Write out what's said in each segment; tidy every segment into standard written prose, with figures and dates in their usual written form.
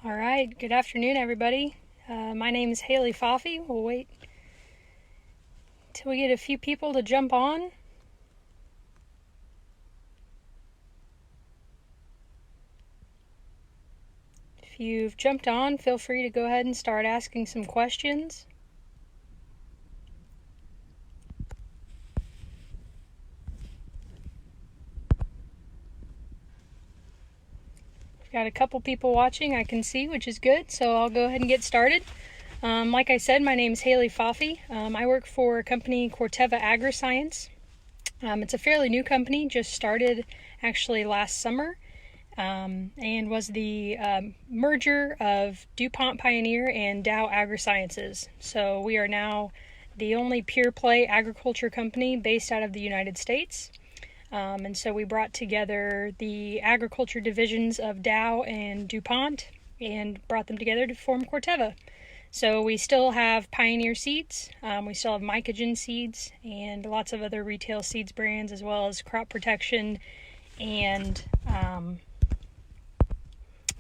All right, good afternoon, everybody. My name is Haleye Pfaffe. We'll wait till we get a few people to jump on. If you've jumped on, feel free to go ahead and start asking some questions. Got a couple people watching I can see, which is good, so I'll go ahead and get started. Like I said, my name is Haleye Pfaffe. I work for a company, Corteva Agriscience. It's a fairly new company, just started actually last summer, and was the merger of DuPont Pioneer and Dow Agrisciences. So we are now the only pure play agriculture company based out of the United States. And so we brought together the agriculture divisions of Dow and DuPont and brought them together to form Corteva. So we still have Pioneer seeds, we still have Mycogen seeds, and lots of other retail seeds brands, as well as crop protection and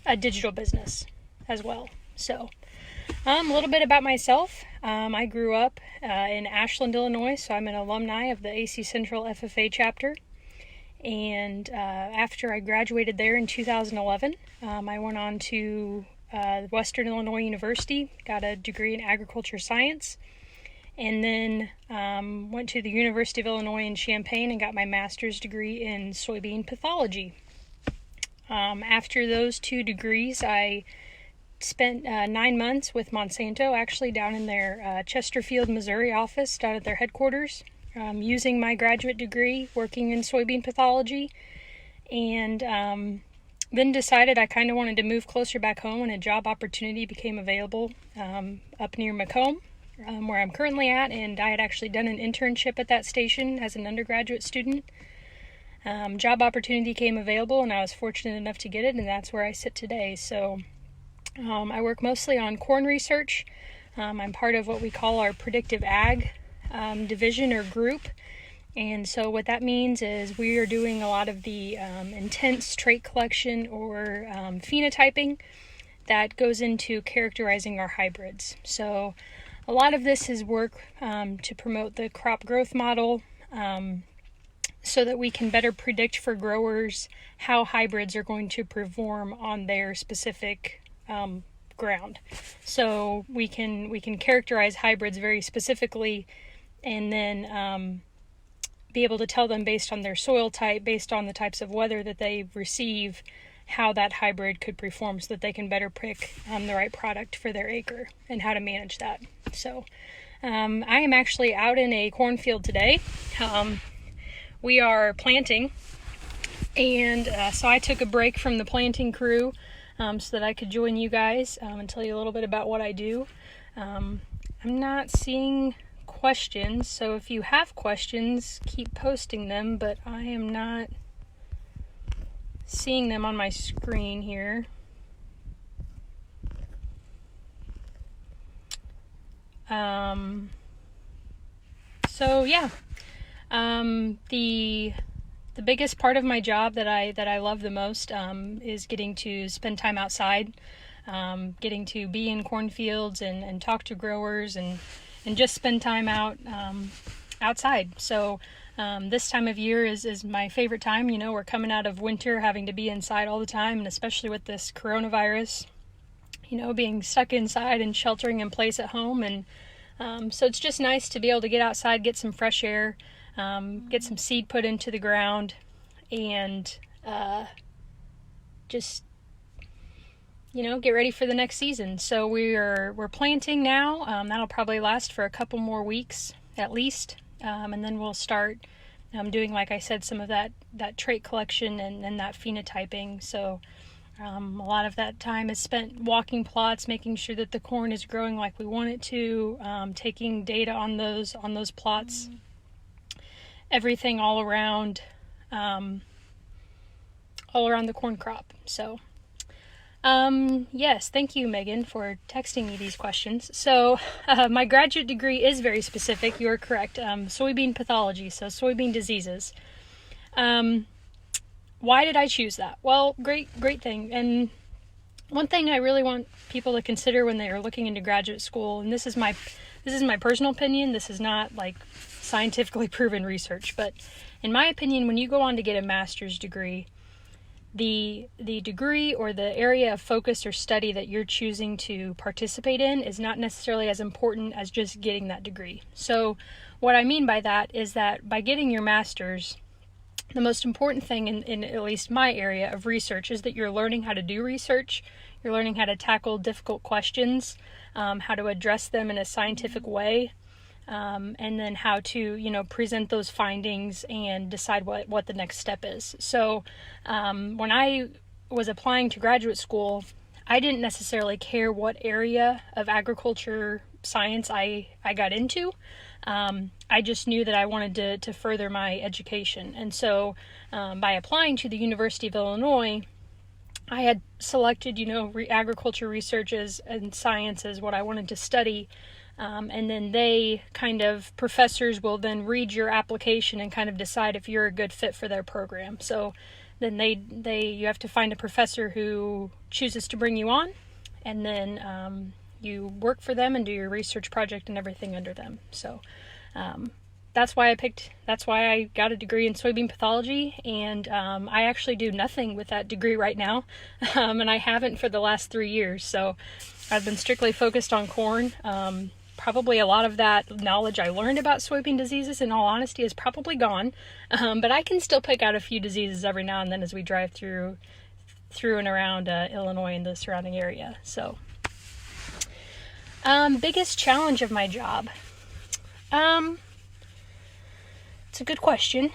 a digital business as well. So a little bit about myself. I grew up in Ashland, Illinois, so I'm an alumni of the AC Central FFA chapter. And after I graduated there in 2011, I went on to Western Illinois University, got a degree in agriculture science, and then went to the University of Illinois in Champaign and got my master's degree in soybean pathology. After those two degrees, I spent 9 months with Monsanto, actually down in their Chesterfield, Missouri office, down at their headquarters. Using my graduate degree, working in soybean pathology, and then decided I kind of wanted to move closer back home, and a job opportunity became available up near Macomb, where I'm currently at, and I had actually done an internship at that station as an undergraduate student. Job opportunity came available, and I was fortunate enough to get it, and that's where I sit today. So I work mostly on corn research. I'm part of what we call our predictive ag division or group, and so what that means is we are doing a lot of the intense trait collection or phenotyping that goes into characterizing our hybrids. So a lot of this is work to promote the crop growth model, so that we can better predict for growers how hybrids are going to perform on their specific ground. So we can characterize hybrids very specifically, and then be able to tell them based on their soil type, based on the types of weather that they receive, how that hybrid could perform so that they can better pick the right product for their acre and how to manage that. So I am actually out in a cornfield today. We are planting, and so I took a break from the planting crew so that I could join you guys and tell you a little bit about what I do. I'm not seeing questions, so if you have questions, keep posting them, but I am not seeing them on my screen here. So yeah, the biggest part of my job that I love the most is getting to spend time outside, getting to be in cornfields and talk to growers and just spend time outside. So this time of year is my favorite time. You know, we're coming out of winter, having to be inside all the time, and especially with this coronavirus, you know, being stuck inside and sheltering in place at home. And so it's just nice to be able to get outside, get some fresh air, get some seed put into the ground, and just, you know, get ready for the next season. So we're planting now. That'll probably last for a couple more weeks at least, and then we'll start doing, like I said, some of that trait collection and that phenotyping. So a lot of that time is spent walking plots, making sure that the corn is growing like we want it to, taking data on those plots, everything all around the corn crop. So yes, thank you, Megan, for texting me these questions. So my graduate degree is very specific. You are correct. Soybean pathology, so soybean diseases. Why did I choose that? Well, great thing. And One thing I really want people to consider when they are looking into graduate school, and this is my personal opinion, this is not like scientifically proven research, but in my opinion, when you go on to get a master's degree, the degree or the area of focus or study that you're choosing to participate in is not necessarily as important as just getting that degree. So what I mean by that is that by getting your master's, the most important thing in at least my area of research is that you're learning how to do research, you're learning how to tackle difficult questions, how to address them in a scientific way, and then how to, present those findings and decide what the next step is. So when I was applying to graduate school, I didn't necessarily care what area of agriculture science I got into. I just knew that I wanted to further my education. And so by applying to the University of Illinois, I had selected, agriculture research and science as what I wanted to study. And then professors will then read your application and kind of decide if you're a good fit for their program. So then you have to find a professor who chooses to bring you on, and then you work for them and do your research project and everything under them. So that's why I got a degree in soybean pathology, and I actually do nothing with that degree right now, and I haven't for the last 3 years. So I've been strictly focused on corn. Probably a lot of that knowledge I learned about soybean diseases, in all honesty, is probably gone, but I can still pick out a few diseases every now and then as we drive through and around Illinois and the surrounding area. So biggest challenge of my job. It's a good question.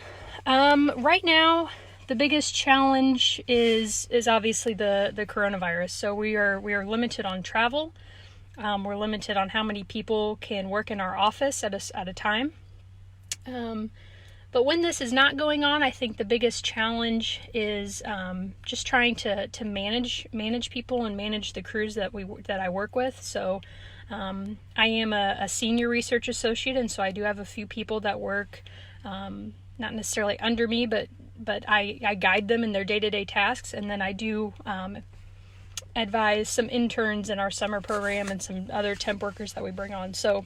Right now, the biggest challenge is obviously the coronavirus. So we are limited on travel. We're limited on how many people can work in our office at a time. But when this is not going on, I think the biggest challenge is just trying to manage people and manage the crews that I work with. So I am a senior research associate, and so I do have a few people that work not necessarily under me, but I guide them in their day-to-day tasks, and then I do advise some interns in our summer program and some other temp workers that we bring on. So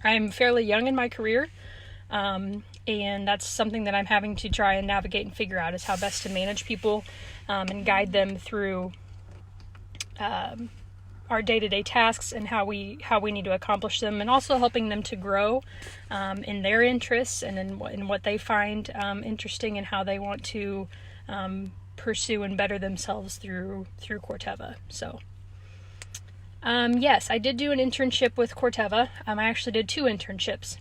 I'm fairly young in my career, and that's something that I'm having to try and navigate and figure out, is how best to manage people and guide them through our day-to-day tasks and how we need to accomplish them, and also helping them to grow in their interests and in what they find interesting, and how they want to pursue and better themselves through Corteva. So yes, I did do an internship with Corteva. I actually did 2 internships,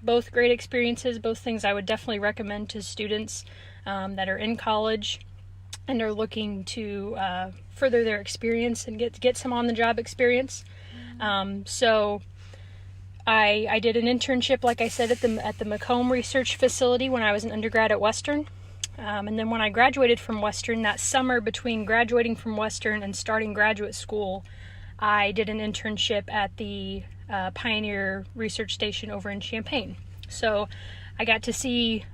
both great experiences, both things I would definitely recommend to students that are in college and are looking to further their experience and get some on-the-job experience. So I did an internship, like I said, at the Macomb Research Facility when I was an undergrad at Western. And then when I graduated from Western, that summer between graduating from Western and starting graduate school, I did an internship at the Pioneer Research Station over in Champaign. So I got to see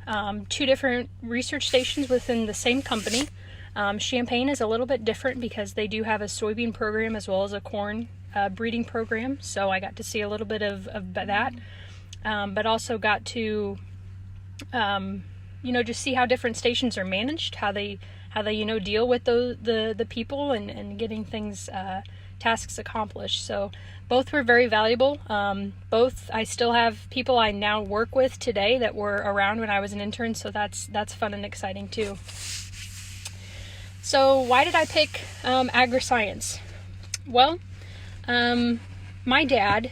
2 different research stations within the same company. Champaign is a little bit different because they do have a soybean program as well as a corn breeding program. So I got to see a little bit of that, but also got to just see how different stations are managed, how they deal with the people and getting things tasks accomplished. So both were very valuable. Both I still have people I now work with today that were around when I was an intern, so that's fun and exciting too. So why did I pick agriscience? Well, my dad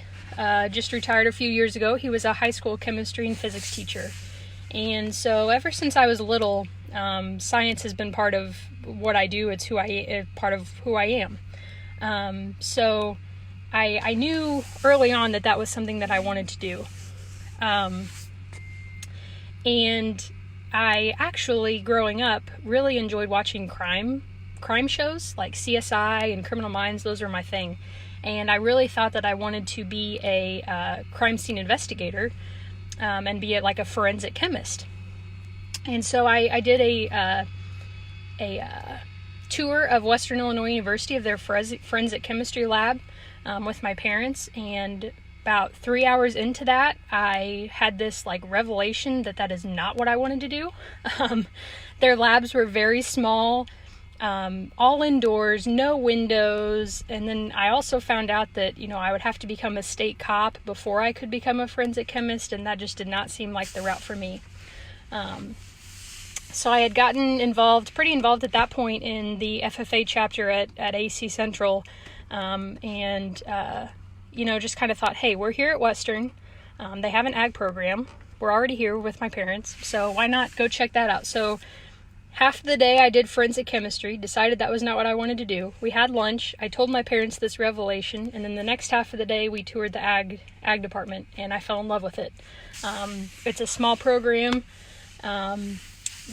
just retired a few years ago. He was a high school chemistry and physics teacher. And so ever since I was little, science has been part of what I do. It's part of who I am. So I knew early on that was something that I wanted to do. And I actually, growing up, really enjoyed watching crime shows like CSI and Criminal Minds. Those are my thing. And I really thought that I wanted to be a crime scene investigator and be like a forensic chemist. And so I did a tour of Western Illinois University of their forensic chemistry lab with my parents, and about 3 hours into that, I had this like revelation that is not what I wanted to do. Their labs were very small, all indoors, no windows, and then I also found out that, I would have to become a state cop before I could become a forensic chemist, and that just did not seem like the route for me. So I had gotten pretty involved at that point in the FFA chapter at AC Central, and just kind of thought, hey, we're here at Western. They have an ag program. We're already here with my parents, so why not go check that out? So half of the day I did forensic chemistry, decided that was not what I wanted to do. We had lunch. I told my parents this revelation, and then the next half of the day we toured the ag department, and I fell in love with it. It's a small program.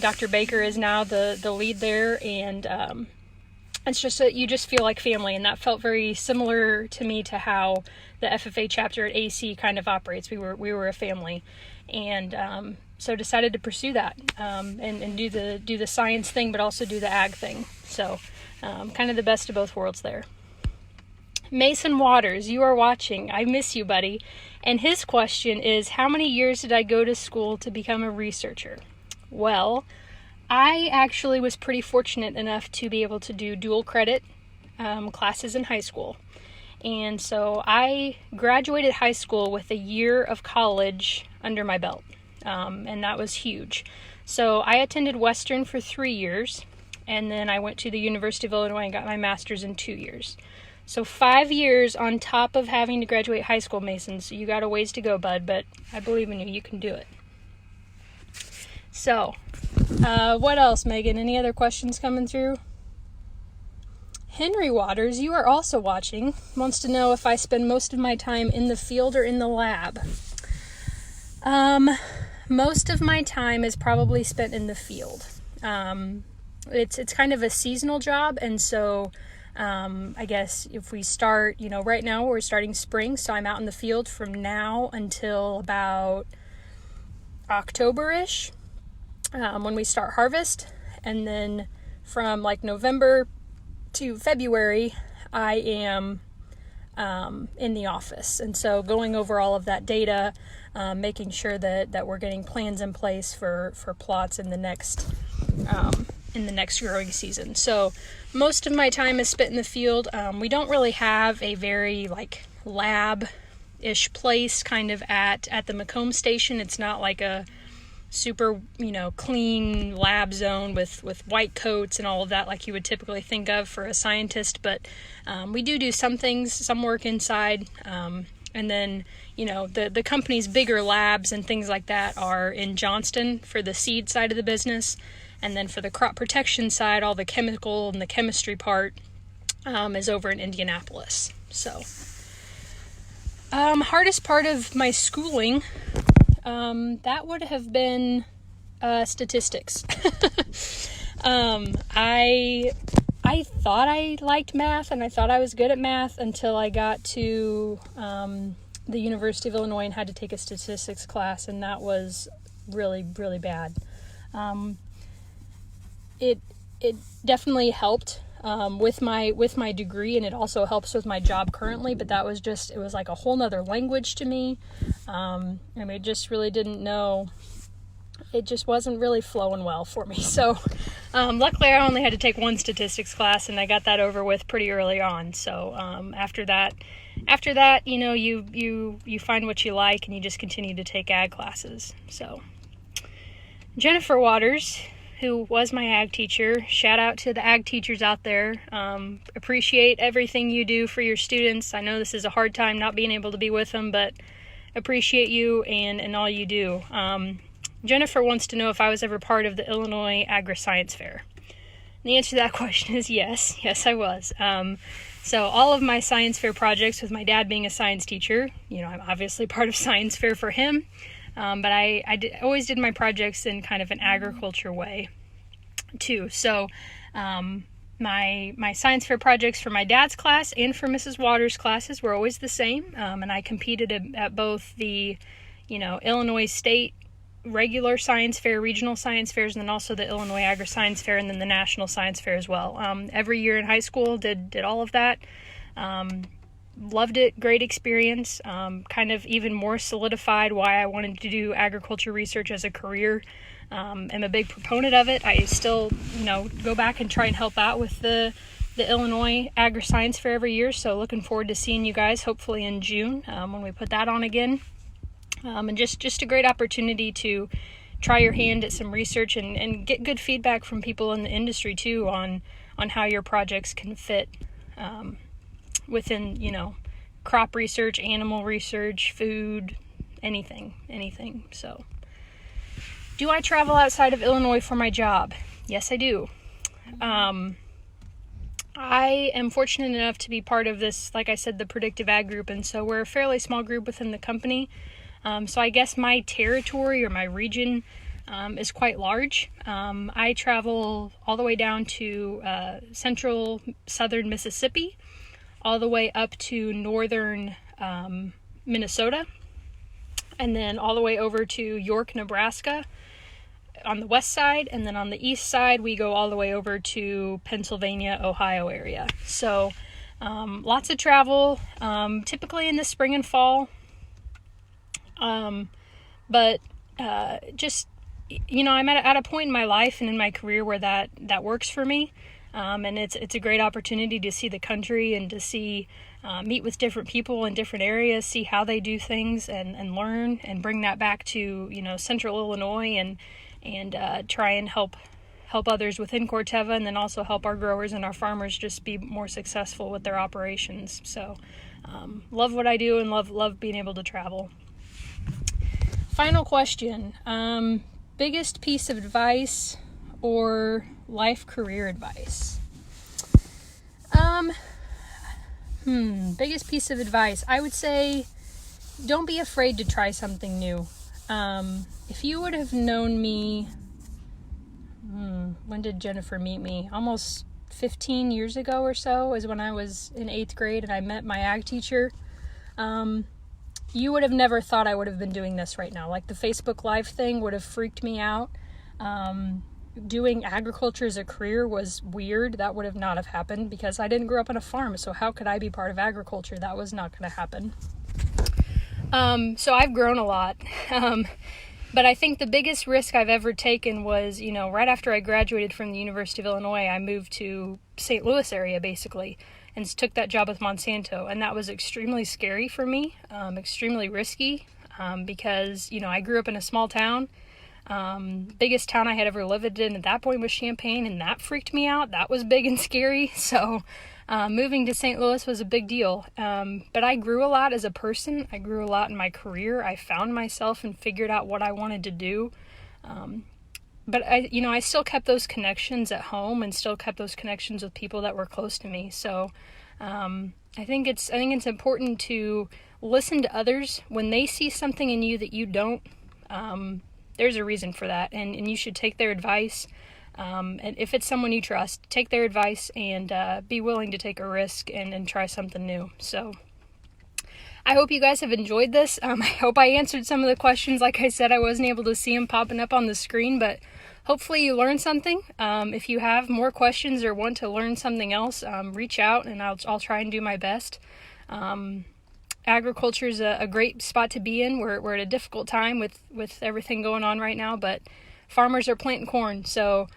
Dr. Baker is now the lead there, and it's just that you just feel like family, and that felt very similar to me to how the FFA chapter at AC kind of operates. We were a family, and so decided to pursue that, and do the science thing, but also do the ag thing. So kind of the best of both worlds there. Mason Waters, you are watching. I miss you, buddy. And his question is, how many years did I go to school to become a researcher? Well, I actually was pretty fortunate enough to be able to do dual credit classes in high school. And so I graduated high school with a year of college under my belt. And that was huge. So I attended Western for 3 years, and then I went to the University of Illinois and got my master's in 2 years. So 5 years on top of having to graduate high school, Mason. So you got a ways to go, bud, but I believe in you. You can do it. So, what else, Megan? Any other questions coming through? Henry Waters, you are also watching, wants to know if I spend most of my time in the field or in the lab. Most of my time is probably spent in the field. It's kind of a seasonal job, and so I guess if we start, right now we're starting spring, so I'm out in the field from now until about October-ish. When we start harvest, and then from like November to February, I am in the office, and so going over all of that data, making sure that we're getting plans in place for plots in the next growing season. So most of my time is spent in the field. We don't really have a very like lab-ish place kind of at the Macomb station. It's not like a super, clean lab zone with white coats and all of that like you would typically think of for a scientist, but we do some things, some work inside, and then, the company's bigger labs and things like that are in Johnston for the seed side of the business, and then for the crop protection side, all the chemical and the chemistry part is over in Indianapolis. So hardest part of my schooling, that would have been statistics. I thought I liked math, and I thought I was good at math until I got to the University of Illinois and had to take a statistics class, and that was really, really bad. It definitely helped with my degree, and it also helps with my job currently, but it was like a whole nother language to me. I just really didn't know. It just wasn't really flowing well for me. So luckily I only had to take one statistics class, and I got that over with pretty early on. So after that, you find what you like, and you just continue to take ag classes. So Jennifer Waters, who was my ag teacher, shout out to the ag teachers out there. Appreciate everything you do for your students. I know this is a hard time not being able to be with them, but appreciate you and all you do. Jennifer wants to know if I was ever part of the Illinois Agriscience Fair. And the answer to that question is yes. Yes, I was. So all of my science fair projects, with my dad being a science teacher, I'm obviously part of science fair for him. But I always did my projects in kind of an agriculture way too. So my science fair projects for my dad's class and for Mrs. Waters' classes were always the same. And I competed at both the Illinois State regular science fair, regional science fairs, and then also the Illinois Agriscience Fair, and then the National Science Fair as well. Every year in high school, did all of that. Loved it, great experience, kind of even more solidified why I wanted to do agriculture research as a career. I'm a big proponent of it. I still, go back and try and help out with the Illinois Agriscience Fair every year, so looking forward to seeing you guys hopefully in June when we put that on again. And just a great opportunity to try your hand at some research and get good feedback from people in the industry too on how your projects can fit within, crop research, animal research, food, anything. So, do I travel outside of Illinois for my job? Yes, I do. I am fortunate enough to be part of this, like I said, the Predictive Ag group, and so we're a fairly small group within the company. So I guess my territory or my region is quite large. I travel all the way down to central southern Mississippi, all the way up to northern Minnesota, and then all the way over to York, Nebraska on the west side, and then on the east side we go all the way over to Pennsylvania, Ohio area. So lots of travel, typically in the spring and fall. But just, I'm at a point in my life and in my career where that works for me. And it's a great opportunity to see the country and to see, meet with different people in different areas, see how they do things and learn and bring that back to, central Illinois and try and help others within Corteva, and then also help our growers and our farmers just be more successful with their operations. So, love what I do and love being able to travel. Final question, biggest piece of advice or life career advice? Biggest piece of advice, I would say don't be afraid to try something new. If you would have known me, when did Jennifer meet me? Almost 15 years ago or so is when I was in 8th grade and I met my ag teacher. You would have never thought I would have been doing this right now. Like the Facebook Live thing would have freaked me out. Doing agriculture as a career was weird. That would have not have happened because I didn't grow up on a farm. So how could I be part of agriculture? That was not going to happen. So I've grown a lot. But I think the biggest risk I've ever taken was, right after I graduated from the University of Illinois, I moved to St. Louis area basically and took that job with Monsanto. And that was extremely scary for me, extremely risky, because, I grew up in a small town. Biggest town I had ever lived in at that point was Champaign, and that freaked me out. That was big and scary. So moving to St. Louis was a big deal. But I grew a lot as a person. I grew a lot in my career. I found myself and figured out what I wanted to do. But I still kept those connections at home and still kept those connections with people that were close to me. So I think it's important to listen to others when they see something in you that you don't. There's a reason for that, and you should take their advice. And if it's someone you trust, take their advice and be willing to take a risk and try something new. So I hope you guys have enjoyed this. I hope I answered some of the questions. Like I said, I wasn't able to see them popping up on the screen, but hopefully you learned something. If you have more questions or want to learn something else, reach out and I'll try and do my best. Agriculture is a great spot to be in. We're at a difficult time with everything going on right now, but farmers are planting corn, so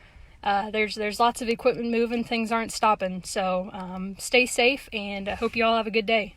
there's lots of equipment moving. Things aren't stopping, so stay safe, and I hope you all have a good day.